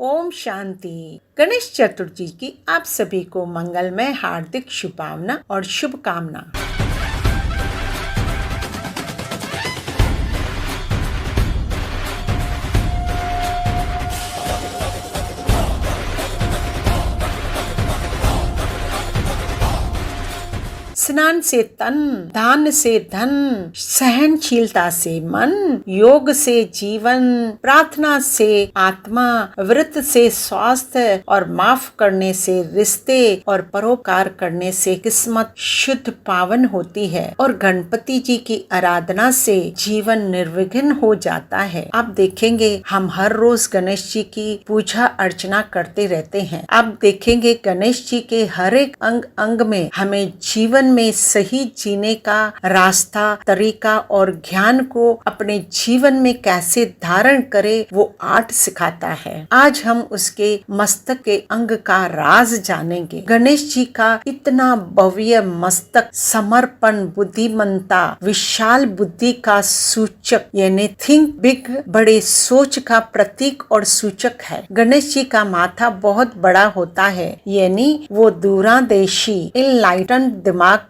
ओम शांति। गणेश चतुर्थी की आप सभी को मंगलमय हार्दिक शुभकामना और शुभकामना। स्नान से तन, दान से धन, सहनशीलता से मन, योग से जीवन, प्रार्थना से आत्मा, व्रत से स्वास्थ्य और माफ करने से रिश्ते और परोपकार करने से किस्मत शुद्ध पावन होती है और गणपति जी की आराधना से जीवन निर्विघ्न हो जाता है। आप देखेंगे हम हर रोज गणेश जी की पूजा अर्चना करते रहते हैं। आप देखेंगे गणेश जी के हर एक अंग अंग में हमें जीवन में सही जीने का रास्ता, तरीका और ज्ञान को अपने जीवन में कैसे धारण करे वो आर्ट सिखाता है। आज हम उसके मस्तक के अंग का राज जानेंगे। गणेश जी का इतना भव्य मस्तक समर्पण, बुद्धिमत्ता, विशाल बुद्धि का सूचक यानी थिंक बिग, बड़े सोच का प्रतीक और सूचक है। गणेश जी का माथा बहुत बड़ा होता है यानी वो दूरदर्शी इनलाइटन दिमाग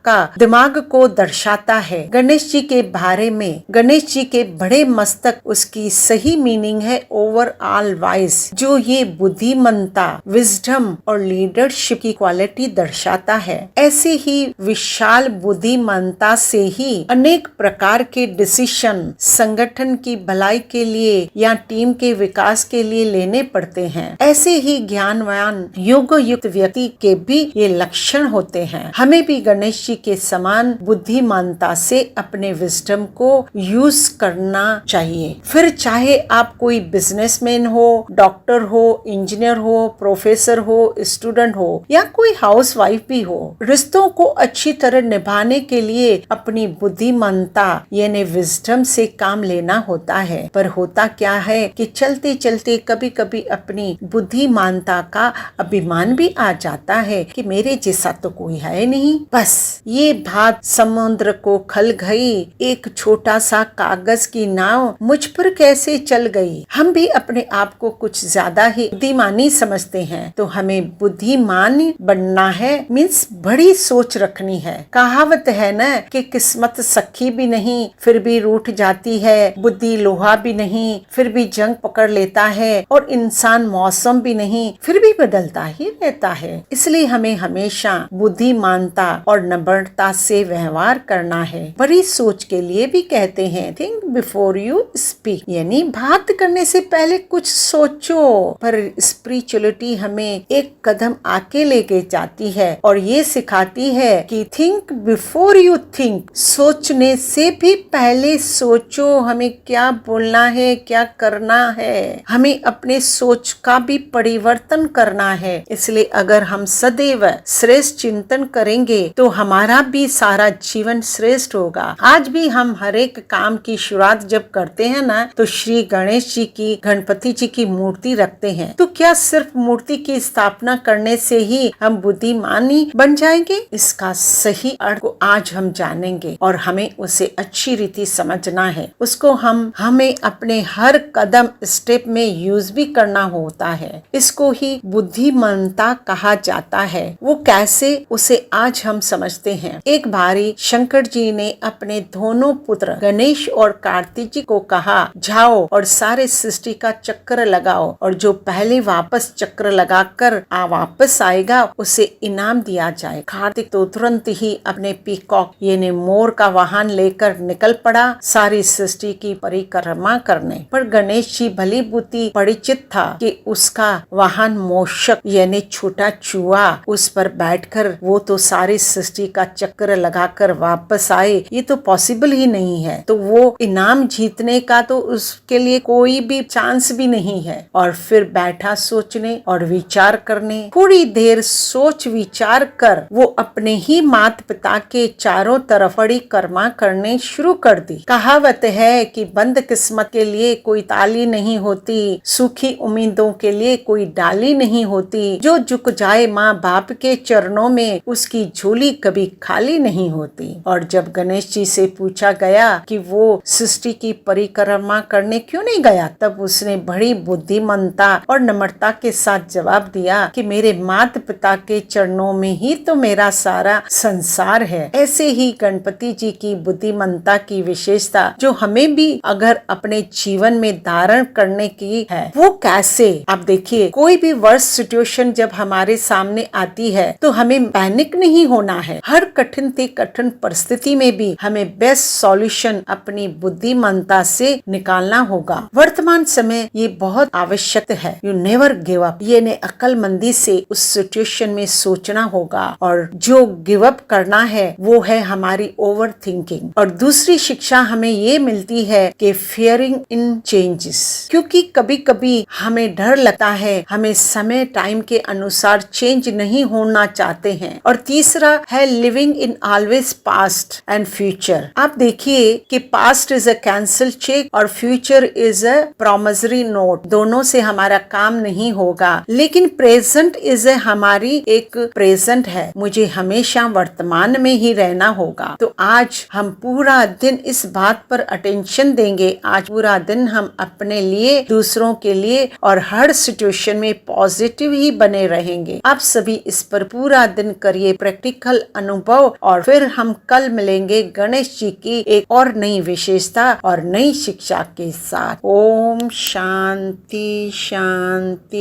को दर्शाता है। गणेश जी के बारे में गणेश जी के बड़े मस्तक उसकी सही मीनिंग है ओवरऑल वाइज, जो ये बुद्धिमत्ता, विजडम और लीडरशिप की क्वालिटी दर्शाता है। ऐसे ही विशाल बुद्धिमत्ता से ही अनेक प्रकार के डिसीजन संगठन की भलाई के लिए या टीम के विकास के लिए लेने पड़ते हैं। ऐसे ही ज्ञानवान योग युक्त व्यक्ति के भी ये लक्षण होते हैं। हमें भी गणेश जी के समान बुद्धिमानता से अपने विजडम को यूज करना चाहिए। फिर चाहे आप कोई बिजनेसमैन हो, डॉक्टर हो, इंजीनियर हो, प्रोफेसर हो, स्टूडेंट हो या कोई हाउसवाइफ भी हो, रिश्तों को अच्छी तरह निभाने के लिए अपनी बुद्धिमानता यानी विजडम से काम लेना होता है। पर होता क्या है कि चलते चलते कभी कभी अपनी बुद्धिमानता का अभिमान भी आ जाता है कि मेरे जैसा तो कोई है नहीं, बस ये बात समुद्र को खल गई, एक छोटा सा कागज की नाव मुझ पर कैसे चल गई। हम भी अपने आप को कुछ ज्यादा ही बुद्धिमानी समझते हैं, तो हमें बुद्धिमान बनना है, मीन्स बड़ी सोच रखनी है। कहावत है ना कि किस्मत सखी भी नहीं फिर भी रूठ जाती है, बुद्धि लोहा भी नहीं फिर भी जंग पकड़ लेता है और इंसान मौसम भी नहीं फिर भी बदलता ही रहता है। इसलिए हमें हमेशा बुद्धिमानता और नम्रता से व्यवहार करना है। बड़ी सोच के लिए भी कहते हैं थिंक बिफोर यू स्पीक, यानी बात करने से पहले कुछ सोचो। पर स्पिरिचुअलिटी हमें एक कदम आगे लेके जाती है और ये सिखाती है कि थिंक बिफोर यू थिंक, सोचने से भी पहले सोचो हमें क्या बोलना है, क्या करना है। हमें अपने सोच का भी परिवर्तन करना है। इसलिए अगर हम सदैव श्रेष्ठ चिंतन करेंगे तो हमारा भी सारा जीवन श्रेष्ठ होगा। आज भी हम हर एक काम की शुरुआत जब करते हैं ना तो श्री गणेश जी की, गणपति जी की मूर्ति रखते हैं। तो क्या सिर्फ मूर्ति की स्थापना करने से ही हम बुद्धिमानी बन जाएंगे? इसका सही अर्थ को आज हम जानेंगे और हमें उसे अच्छी रीति समझना है। उसको हमें अपने हर कदम स्टेप में यूज भी करना होता है। इसको ही बुद्धिमत्ता कहा जाता है। वो कैसे, उसे आज हम समझते हैं। एक बारी शंकर जी ने अपने दोनों पुत्र गणेश और कार्तिक जी को कहा, जाओ और सारे सृष्टि का चक्र लगाओ और जो पहले वापस चक्र लगाकर वापस आएगा उसे इनाम दिया जाए। कार्तिक तो तुरंत ही अपने पीकॉक यानी मोर का वाहन लेकर निकल पड़ा सारी सृष्टि की परिक्रमा करने। पर गणेश जी भली बुद्धि परिचित था कि उसका वाहन मोषक यानी छोटा चूहा, उस पर बैठकर वो तो सारी सृष्टि का चक्र लगाकर वापस आए, ये तो पॉसिबल ही नहीं है। तो वो इनाम जीतने का तो उसके लिए कोई भी चांस भी नहीं है। और फिर बैठा सोचने और विचार करने। थोड़ी देर सोच विचार कर वो अपने ही माता पिता के चारों तरफ परिक्रमा करने शुरू कर दी। कहावत है कि बंद किस्मत के लिए कोई ताली नहीं होती, सूखी उम्मीदों के लिए कोई डाली नहीं होती, जो झुक जाए माँ बाप के चरणों में उसकी झोली कभी कभी खाली नहीं होती। और जब गणेश जी से पूछा गया कि वो सृष्टि की परिक्रमा करने क्यों नहीं गया, तब उसने बड़ी बुद्धिमंता और नम्रता के साथ जवाब दिया कि मेरे माता पिता के चरणों में ही तो मेरा सारा संसार है। ऐसे ही गणपति जी की बुद्धिमंता की विशेषता जो हमें भी अगर अपने जीवन में धारण करने की है, वो कैसे, आप देखिए कोई भी वर्स्ट सिचुएशन जब हमारे सामने आती है तो हमें पैनिक नहीं होना है। हर कठिन से कठिन परिस्थिति में भी हमें बेस्ट सॉल्यूशन अपनी बुद्धिमंता से निकालना होगा। वर्तमान समय ये बहुत आवश्यक है। यू नेवर गिव अप, ये ने अक्लमंदी से उस सिचुएशन में सोचना होगा। और जो गिव अप करना है वो है हमारी ओवर थिंकिंग। और दूसरी शिक्षा हमें ये मिलती है कि फियरिंग इन चेंजेस, क्योंकि कभी कभी हमें डर लगता है, हमें समय टाइम के अनुसार चेंज नहीं होना चाहते हैं। और तीसरा है living in always past and future. आप देखिए कि past is a cancel cheque और future is a promissory note. दोनों से हमारा काम नहीं होगा, लेकिन प्रेजेंट इज हमारी एक प्रेजेंट है। मुझे हमेशा वर्तमान में ही रहना होगा। तो आज हम पूरा दिन इस बात पर अटेंशन देंगे, आज पूरा दिन हम अपने लिए, दूसरों के लिए और हर सिचुएशन में पॉजिटिव ही बने रहेंगे। आप सभी इस पर पूरा दिन करिए प्रैक्टिकल अनुभव, और फिर हम कल मिलेंगे गणेश जी की एक और नई विशेषता और नई शिक्षा के साथ। ओम शांति शांति।